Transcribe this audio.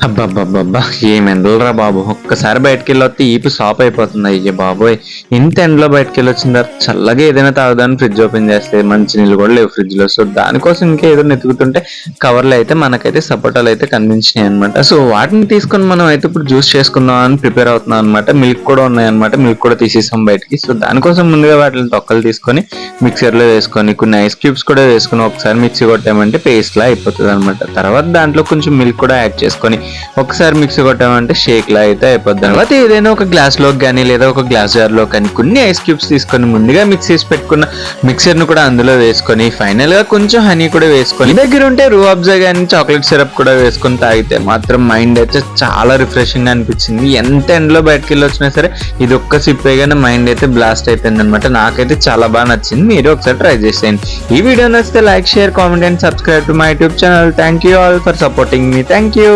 అబ్బబ్బబ్బబ్బా! ఏం ఎండలురా బాబు! ఒక్కసారి బయటికెళ్ళొత్తే ఈపు సాప్ అయిపోతుంది. అయ్య బాబోయ్! ఇంత ఎండలో బయటికెళ్ళొచ్చిన తర్వాత చల్లగా ఏదైనా తాగుదామని ఫ్రిడ్జ్ ఓపెన్ చేస్తే మంచి నీళ్ళు కూడా లేవు ఫ్రిడ్జ్‌లో. సో, దానికోసం ఇంకా ఏదో వెతుకుతుంటే కవర్‌లో అయితే మనకైతే సపోటాలు అయితే కనిపించినాయి అన్నమాట. సో, వాటిని తీసుకొని మనం అయితే ఇప్పుడు జ్యూస్ చేసుకుందాం అని ప్రిపేర్ అవుతున్నాం అన్నమాట. మిల్క్ కూడా ఉన్నాయన్నమాట. మిల్క్ కూడా తీసేసాం బయటికి. సో, దానికోసం ముందుగా వాటిని తొక్కలు తీసుకొని మిక్సర్‌లో వేసుకొని కొన్ని ఐస్ క్యూబ్స్ కూడా వేసుకొని ఒకసారి మిక్సీ కొట్టామంటే పేస్ట్‌లా అయిపోతదన్నమాట. తర్వాత దాంట్లో కొంచెం మిల్క్ కూడా యాడ్ చేసుకొని ఒకసారి మిక్సీ కొట్టామంటే షేక్ లా అయితే అయిపోద్ది. తర్వాత ఏదైనా ఒక గ్లాస్ లో కానీ లేదా ఒక గ్లాస్ జార్ లో కానీ కొన్ని ఐస్ క్యూబ్స్ తీసుకొని ముందుగా మిక్స్ చేసి పెట్టుకున్న మిక్సర్ ను కూడా అందులో వేసుకొని ఫైనల్ గా కొంచెం హనీ కూడా వేసుకొని దగ్గర ఉంటే రూఅబ్జా కానీ చాక్లెట్ సిరప్ కూడా వేసుకొని తాగితే మాత్రం మైండ్ అయితే చాలా రిఫ్రెషింగ్ గా అనిపించింది. ఎంత ఎండలో బయటకు వెళ్ళి వచ్చినా సరే ఇది ఒక్క సిప్ అయ్యానే మైండ్ అయితే బ్లాస్ట్ అయిపోయింది అనమాట. నాకైతే చాలా బాగా నచ్చింది. మీరు ఒకసారి ట్రై చేసేయండి. ఈ వీడియో నచ్చితే like, share, comment and subscribe to my YouTube channel. Thank you all for supporting me. Thank you.